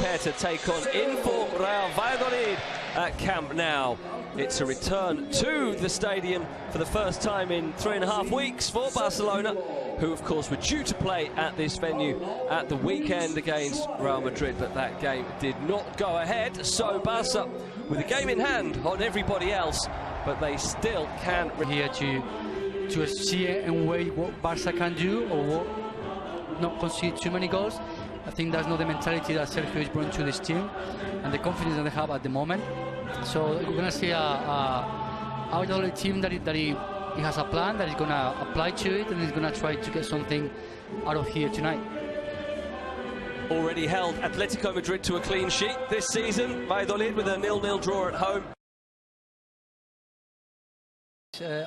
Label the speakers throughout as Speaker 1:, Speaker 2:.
Speaker 1: prepare to take on inform Real Valladolid at Camp Nou. It's a return to the stadium for the first time in 3.5 weeks for Barcelona, who of course were due to play at this venue at the weekend against Real Madrid, but that game did not go ahead. So Barca with a game in hand on everybody else, but they still can.
Speaker 2: Here to see and wait what Barca can do, or not concede too many goals. I think that's not the mentality that Sergio is bringing to this team and the confidence that they have at the moment. So we're going to see a team that he has a plan, that he's going to apply to it, and he's going to try to get something out of here tonight.
Speaker 1: Already held Atletico Madrid to a clean sheet this season. Valladolid with a 0-0 draw at home.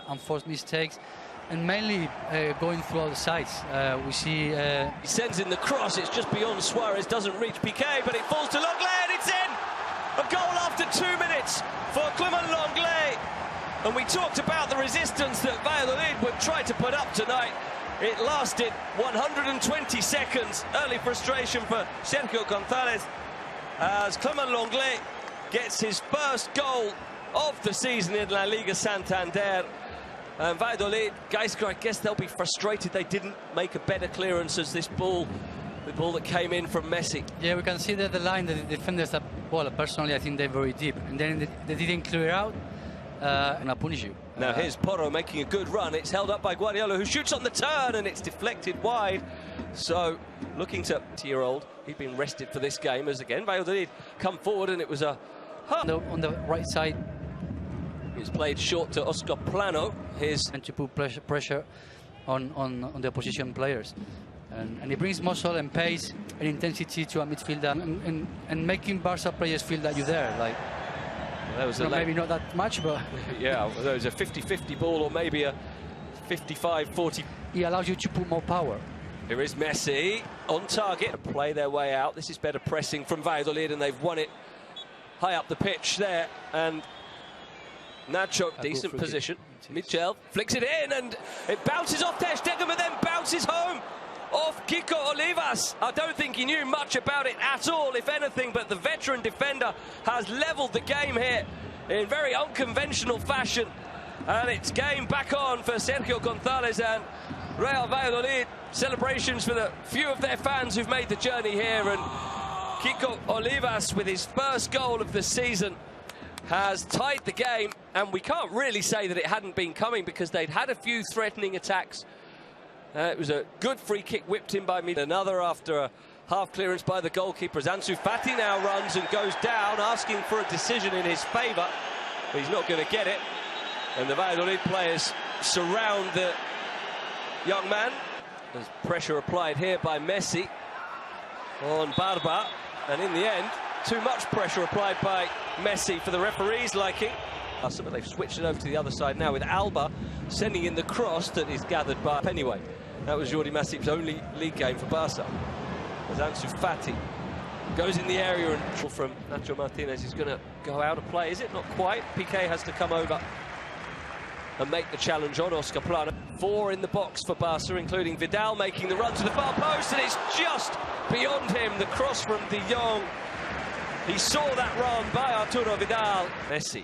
Speaker 2: Unforced mistakes, and mainly going through all the sides. We see
Speaker 1: he sends in the cross. It's just beyond Suarez, doesn't reach Piqué, but it falls to Lenglet, and it's in. A goal after 2 minutes for Clement Lenglet. And we talked about the resistance that Valladolid would try to put up tonight. It lasted 120 seconds. Early frustration for Sergio González as Clement Lenglet gets his first goal of the season in La Liga Santander. And Valladolid, guys, I guess they'll be frustrated they didn't make a better clearance as this ball, the ball that came in from Messi.
Speaker 2: Yeah, we can see that the line, the defenders, that, well, personally, I think they're very deep. And then they didn't clear out, and I'll punish you.
Speaker 1: Now here's Porro making a good run. It's held up by Guardiola, who shoots on the turn, and it's deflected wide. So, looking to 20-year-old, he'd been rested for this game, as again, Valladolid come forward, and it was a...
Speaker 2: On the right side.
Speaker 1: It's played short to Oscar Plano.
Speaker 2: And to put pressure on the opposition players. And it brings muscle and pace and intensity to a midfielder, and making Barca players feel that you're there. Like,
Speaker 1: well, that was
Speaker 2: maybe not that much, but...
Speaker 1: yeah, well, there was a 50-50 ball, or maybe a 55-40.
Speaker 2: He allows you to put more power.
Speaker 1: Here is Messi on target. Play their way out. This is better pressing from Valladolid, and they've won it high up the pitch there. And Nacho, decent position. Michel flicks it in, and it bounces off Ter Stegen, but then bounces home off Kiko Olivas. I don't think he knew much about it at all, if anything, but the veteran defender has levelled the game here in very unconventional fashion. And it's game back on for Sergio González and Real Valladolid. Celebrations for the few of their fans who've made the journey here, and Kiko Olivas with his first goal of the season has tied the game, and we can't really say that it hadn't been coming, because they'd had a few threatening attacks. It was a good free kick whipped in by me. Another after a half clearance by the goalkeeper. Ansu Fati now runs and goes down, asking for a decision in his favour, but he's not going to get it. And the Valladolid players surround the young man. There's pressure applied here by Messi on Barba, and in the end, too much pressure applied by Messi for the referee's liking. But they've switched it over to the other side now with Alba sending in the cross that is gathered by... Anyway, that was Jordi Masip's only league game for Barca. As Ansu Fati goes in the area, and from Nacho Martinez is going to go out of play. Is it? Not quite. Piqué has to come over and make the challenge on Oscar Plano. 4 in the box for Barca, including Vidal making the run to the far post, and it's just beyond him. The cross from De Jong. He saw that run by Arturo Vidal. Messi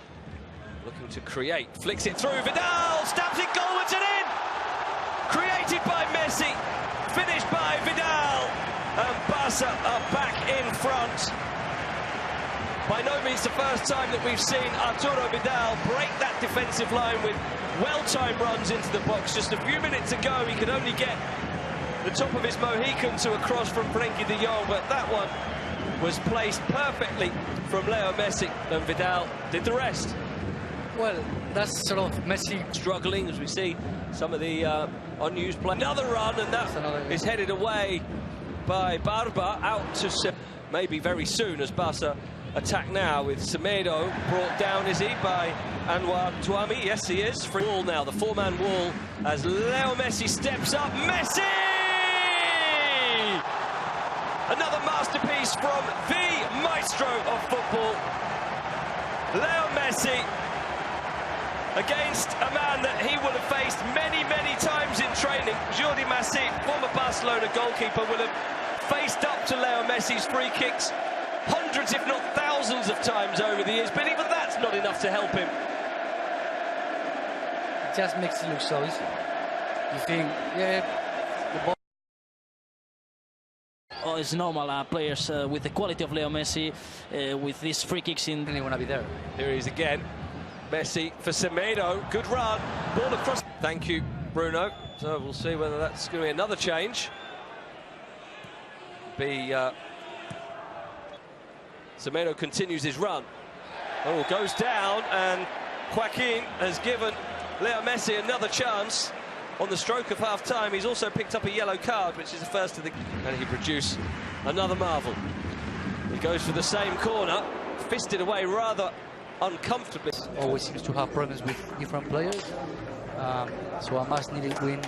Speaker 1: looking to create, flicks it through, Vidal stabs it goalwards and in! Created by Messi, finished by Vidal, and Barca are back in front. By no means the first time that we've seen Arturo Vidal break that defensive line with well-timed runs into the box. Just a few minutes ago, he could only get the top of his Mohican to a cross from Frenkie de Jong, but that one was placed perfectly from Leo Messi, and Vidal did the rest.
Speaker 2: Well, that's sort of Messi
Speaker 1: struggling, as we see some of the unused play. Another run, and that is headed away by Barba out to maybe very soon, as Barca attack now with Semedo brought down, is he, by Anwar Tuami? Yes, he is. Free wall now, the 4-man wall, as Leo Messi steps up. Messi! Another masterpiece from the maestro of football, Leo Messi, against a man that he will have faced many, many times in training. Jordi Masip, former Barcelona goalkeeper, will have faced up to Leo Messi's free kicks hundreds, if not thousands of times over the years, but even that's not enough to help him.
Speaker 2: It just makes it look so easy. You think, yeah, the ball.
Speaker 3: Oh, it's normal. Players with the quality of Leo Messi, with these free kicks in.
Speaker 2: They want to be there.
Speaker 1: Here he is again. Messi for Semedo. Good run. Ball across. Thank you, Bruno. So we'll see whether that's going to be another change. Semedo continues his run. Oh, goes down, and Joaquin has given Leo Messi another chance. On the stroke of half-time, he's also picked up a yellow card, which is the first of the... And he produced another marvel. He goes for the same corner, fisted away rather uncomfortably.
Speaker 2: Always seems to have problems with different players, so a must-needed win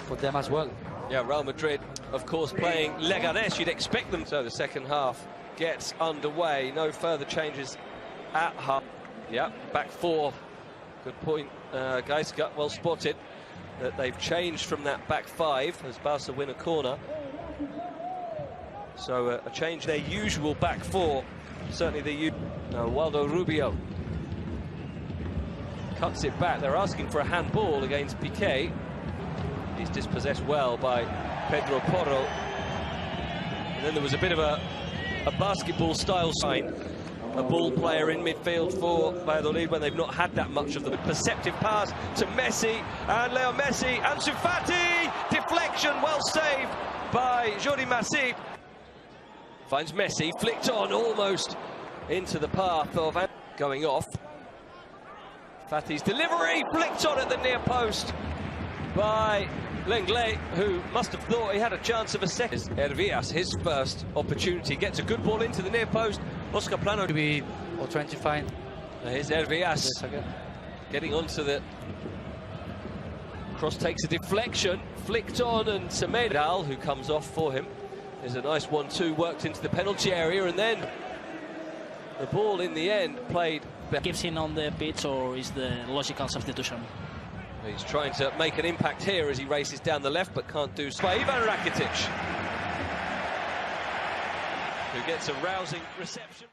Speaker 2: for them as well.
Speaker 1: Yeah, Real Madrid, of course, playing Leganés. You'd expect them. So the second half gets underway. No further changes at half. Yeah, back four. Good point, guys. Well spotted that they've changed from that back five as Barca win a corner. So a change their usual back four. Certainly the Waldo Rubio cuts it back. They're asking for a handball against Piqué. He's dispossessed well by Pedro Porro. And then there was a bit of a basketball style sign. A ball player in midfield for Valladolid when they've not had that much of the perceptive pass to Messi, and Leo Messi, Ansu Fati, deflection, well saved by Jordi Masip. Finds Messi, flicked on almost into the path of going off. Fati's delivery, flicked on at the near post by Lenglet, who must have thought he had a chance of a second. Hervías, his first opportunity, gets a good ball into the near post. Oscar Plano
Speaker 2: Or trying to find.
Speaker 1: Here's Hervías getting onto the cross, takes a deflection, flicked on, and Semedo, who comes off for him. There's a nice 1-2 worked into the penalty area, and then the ball in the end played.
Speaker 3: Gives in on the pitch, or is the logical substitution?
Speaker 1: He's trying to make an impact here as he races down the left, but can't do so. By Ivan Rakitic, who gets a rousing reception.